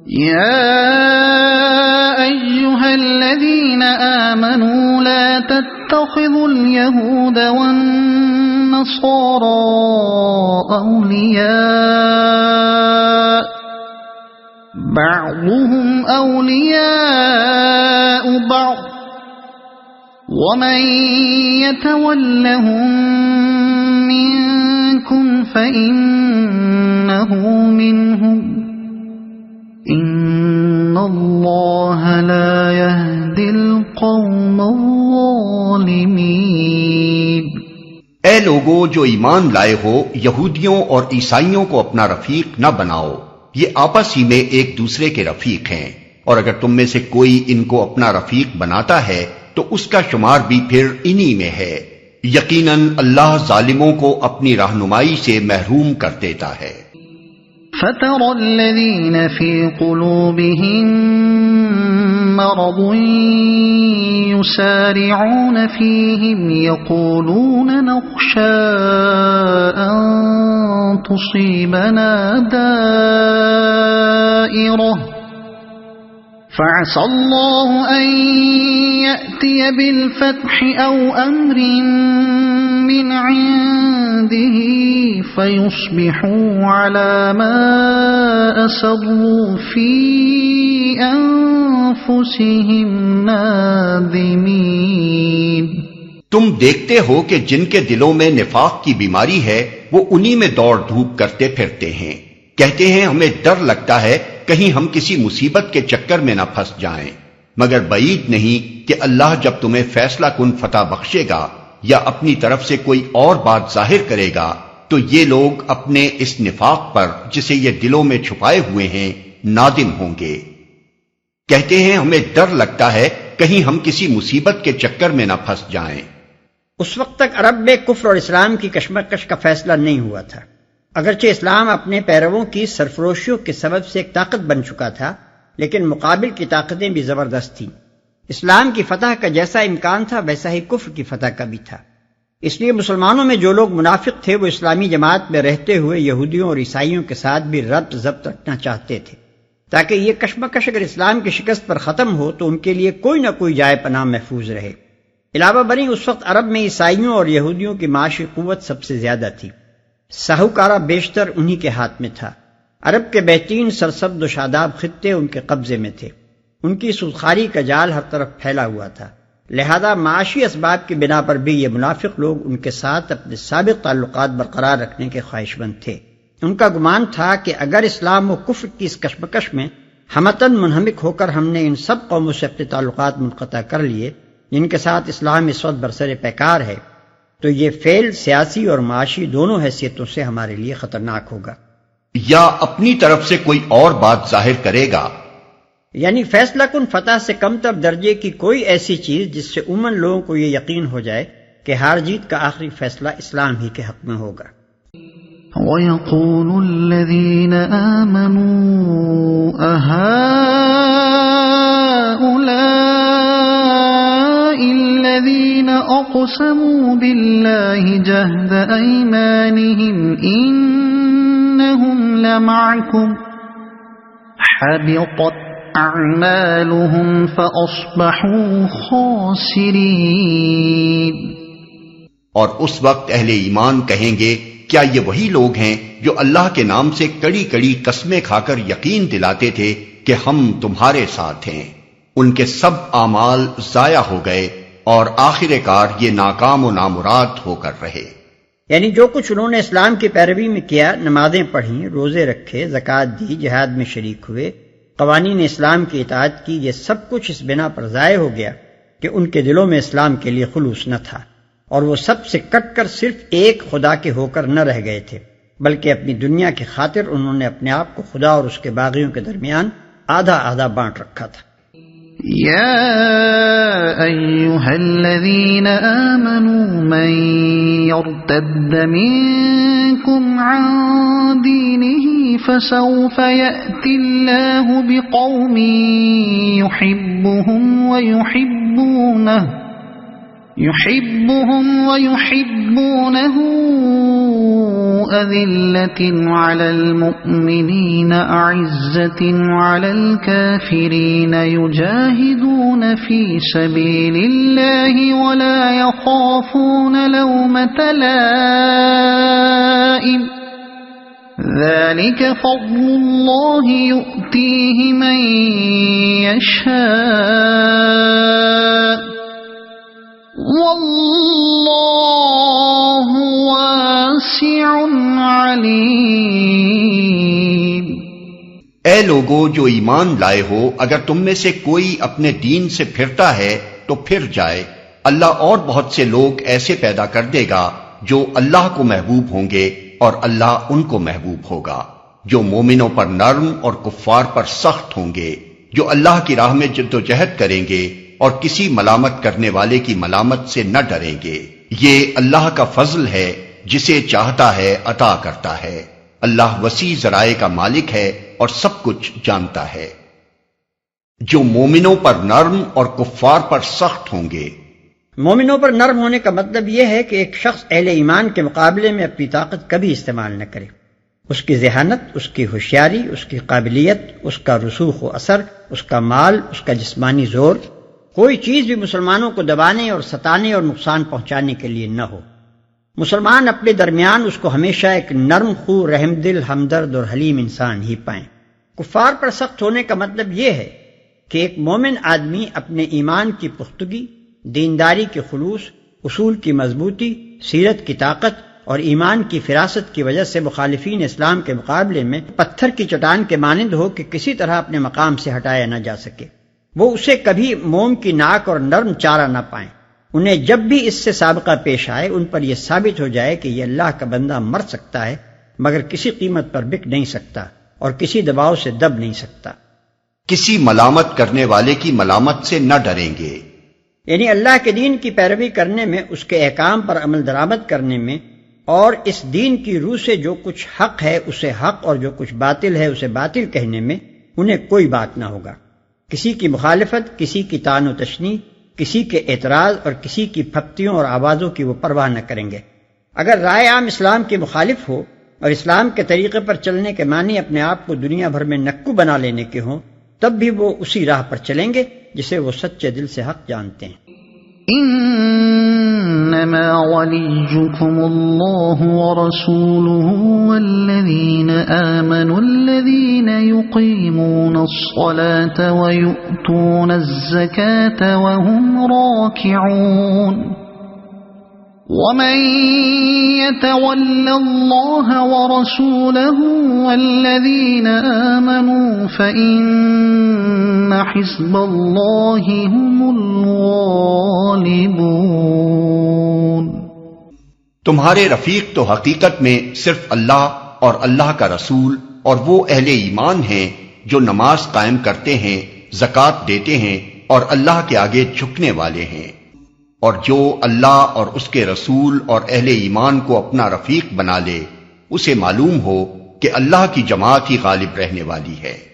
يا أيها الذين آمنوا لا تتخذوا اليهود والنصارى أولياء بعضهم أولياء بعض ومن يتولهم منكم فإنه منهم ان اللہ لا يهدی القوم الظالمین۔ اے لوگو جو ایمان لائے ہو، یہودیوں اور عیسائیوں کو اپنا رفیق نہ بناؤ، یہ آپس ہی میں ایک دوسرے کے رفیق ہیں، اور اگر تم میں سے کوئی ان کو اپنا رفیق بناتا ہے تو اس کا شمار بھی پھر انہی میں ہے۔ یقیناً اللہ ظالموں کو اپنی رہنمائی سے محروم کر دیتا ہے۔ فَتَرَى الَّذِينَ فِي قُلُوبِهِم مَّرَضٌ يُسَارِعُونَ فِيهِمْ يَقُولُونَ نَخْشَىٰ أَن تُصِيبَنَا دَائِرَةٌ فَعَسَى اللَّهُ أَن يَأْتِيَ بِالْفَتْحِ أَوْ أَمْرٍ مِّنْ عِندِهِ فَيُصْبِحُوا عَلَى مَا أَسَرُّوا فِي أَنفُسِهِمْ نَادِمِينَ۔ تم دیکھتے ہو کہ جن کے دلوں میں نفاق کی بیماری ہے وہ انہی میں دوڑ دھوپ کرتے پھرتے ہیں، کہتے ہیں ہمیں ڈر لگتا ہے کہیں ہم کسی مصیبت کے چکر میں نہ پھنس جائیں، مگر بعید نہیں کہ اللہ جب تمہیں فیصلہ کن فتح بخشے گا یا اپنی طرف سے کوئی اور بات ظاہر کرے گا تو یہ لوگ اپنے اس نفاق پر جسے یہ دلوں میں چھپائے ہوئے ہیں نادم ہوں گے، کہتے ہیں ہمیں ڈر لگتا ہے کہیں ہم کسی مصیبت کے چکر میں نہ پھنس جائیں۔ اس وقت تک عرب میں کفر اور اسلام کی کشمکش کا فیصلہ نہیں ہوا تھا، اگرچہ اسلام اپنے پیرووں کی سرفروشیوں کے سبب سے ایک طاقت بن چکا تھا، لیکن مقابل کی طاقتیں بھی زبردست تھیں۔ اسلام کی فتح کا جیسا امکان تھا ویسا ہی کفر کی فتح کا بھی تھا، اس لیے مسلمانوں میں جو لوگ منافق تھے وہ اسلامی جماعت میں رہتے ہوئے یہودیوں اور عیسائیوں کے ساتھ بھی ربط ضبط رکھنا چاہتے تھے، تاکہ یہ کشمکش اگر اسلام کی شکست پر ختم ہو تو ان کے لیے کوئی نہ کوئی جائے پناہ محفوظ رہے۔ علاوہ بریں اس وقت عرب میں عیسائیوں اور یہودیوں کی معاشی قوت سب سے زیادہ تھی، ساہوکارہ بیشتر انہی کے ہاتھ میں تھا، عرب کے بہترین سرسبز و شاداب خطے ان کے قبضے میں تھے، ان کی سودخواری کا جال ہر طرف پھیلا ہوا تھا، لہذا معاشی اسباب کی بنا پر بھی یہ منافق لوگ ان کے ساتھ اپنے سابق تعلقات برقرار رکھنے کے خواہش مند تھے۔ ان کا گمان تھا کہ اگر اسلام و کفر کی اس کشمکش میں ہمتاً منہمک ہو کر ہم نے ان سب قوموں سے اپنے تعلقات منقطع کر لیے جن کے ساتھ اسلام اس وقت برسر پیکار ہے، تو یہ فعل سیاسی اور معاشی دونوں حیثیتوں سے ہمارے لیے خطرناک ہوگا۔ یا اپنی طرف سے کوئی اور بات ظاہر کرے گا، یعنی فیصلہ کن فتح سے کم تر درجے کی کوئی ایسی چیز جس سے عموماً لوگوں کو یہ یقین ہو جائے کہ ہار جیت کا آخری فیصلہ اسلام ہی کے حق میں ہوگا۔ وَيَقُولُ الَّذِينَ آمَنُوا أَهَٰؤُلَاءِ الَّذِينَ أَقْسَمُوا بِاللَّهِ جَهْدَ أَيْمَانِهِمْ إِنَّهُمْ لَمَعَكُمْ حَبِطَتْ أَعْمَالُهُمْ فَأَصْبَحُوا خَاسِرِينَ۔ اور اس وقت اہل ایمان کہیں گے کیا یہ وہی لوگ ہیں جو اللہ کے نام سے کڑی کڑی قسمیں کھا کر یقین دلاتے تھے کہ ہم تمہارے ساتھ ہیں، ان کے سب اعمال ضائع ہو گئے اور آخر کار یہ ناکام و نامراد ہو کر رہے۔ یعنی جو کچھ انہوں نے اسلام کی پیروی میں کیا، نمازیں پڑھیں، روزے رکھے، زکوٰۃ دی، جہاد میں شریک ہوئے، قوانین اسلام کی اطاعت کی، یہ سب کچھ اس بنا پر ضائع ہو گیا کہ ان کے دلوں میں اسلام کے لیے خلوص نہ تھا، اور وہ سب سے کٹ کر صرف ایک خدا کے ہو کر نہ رہ گئے تھے، بلکہ اپنی دنیا کی خاطر انہوں نے اپنے آپ کو خدا اور اس کے باغیوں کے درمیان آدھا آدھا بانٹ رکھا تھا۔ یا ایھا الذین آمنوا من یرتد منکم عن دینہ فسوف یأتی اللہ بقوم یحبهم ویحبونه أذلة على المؤمنين أعزة على الكافرين يجاهدون في سبيل الله ولا يخافون لومة لائم ذلك فضل الله يؤتيه من يشاء واللہ واسع علیم۔ اے لوگو جو ایمان لائے ہو، اگر تم میں سے کوئی اپنے دین سے پھرتا ہے تو پھر جائے، اللہ اور بہت سے لوگ ایسے پیدا کر دے گا جو اللہ کو محبوب ہوں گے اور اللہ ان کو محبوب ہوگا، جو مومنوں پر نرم اور کفار پر سخت ہوں گے، جو اللہ کی راہ میں جدوجہد کریں گے اور کسی ملامت کرنے والے کی ملامت سے نہ ڈریں گے۔ یہ اللہ کا فضل ہے، جسے چاہتا ہے عطا کرتا ہے۔ اللہ وسیع ذرائع کا مالک ہے اور سب کچھ جانتا ہے۔ جو مومنوں پر نرم اور کفار پر سخت ہوں گے۔ مومنوں پر نرم ہونے کا مطلب یہ ہے کہ ایک شخص اہل ایمان کے مقابلے میں اپنی طاقت کبھی استعمال نہ کرے۔ اس کی ذہانت، اس کی ہوشیاری، اس کی قابلیت، اس کا رسوخ و اثر، اس کا مال، اس کا جسمانی زور، کوئی چیز بھی مسلمانوں کو دبانے اور ستانے اور نقصان پہنچانے کے لیے نہ ہو۔ مسلمان اپنے درمیان اس کو ہمیشہ ایک نرم خو، رحم دل، ہمدرد اور حلیم انسان ہی پائیں۔ کفار پر سخت ہونے کا مطلب یہ ہے کہ ایک مومن آدمی اپنے ایمان کی پختگی، دینداری کے خلوص، اصول کی مضبوطی، سیرت کی طاقت اور ایمان کی فراست کی وجہ سے مخالفین اسلام کے مقابلے میں پتھر کی چٹان کے مانند ہو کہ کسی طرح اپنے مقام سے ہٹایا نہ جا سکے۔ وہ اسے کبھی موم کی ناک اور نرم چارہ نہ پائیں۔ انہیں جب بھی اس سے سابقہ پیش آئے، ان پر یہ ثابت ہو جائے کہ یہ اللہ کا بندہ مر سکتا ہے مگر کسی قیمت پر بک نہیں سکتا اور کسی دباؤ سے دب نہیں سکتا۔ کسی ملامت کرنے والے کی ملامت سے نہ ڈریں گے، یعنی اللہ کے دین کی پیروی کرنے میں، اس کے احکام پر عمل درآمد کرنے میں اور اس دین کی روح سے جو کچھ حق ہے اسے حق اور جو کچھ باطل ہے اسے باطل کہنے میں انہیں کوئی بات نہ ہوگا۔ کسی کی مخالفت، کسی کی طعن و تشنیع، کسی کے اعتراض اور کسی کی پھپتیوں اور آوازوں کی وہ پرواہ نہ کریں گے۔ اگر رائے عام اسلام کی مخالف ہو اور اسلام کے طریقے پر چلنے کے معنی اپنے آپ کو دنیا بھر میں نکو بنا لینے کے ہوں، تب بھی وہ اسی راہ پر چلیں گے جسے وہ سچے دل سے حق جانتے ہیں۔ انما وليكم الله ورسوله والذين آمنوا الذين يقيمون الصلاة ويؤتون الزكاة وهم راكعون ومن يتول الله ورسوله والذين آمنوا فإن حزب الله هم الغالبون۔ تمہارے رفیق تو حقیقت میں صرف اللہ اور اللہ کا رسول اور وہ اہل ایمان ہیں جو نماز قائم کرتے ہیں، زکوٰۃ دیتے ہیں اور اللہ کے آگے جھکنے والے ہیں، اور جو اللہ اور اس کے رسول اور اہل ایمان کو اپنا رفیق بنا لے، اسے معلوم ہو کہ اللہ کی جماعت ہی غالب رہنے والی ہے۔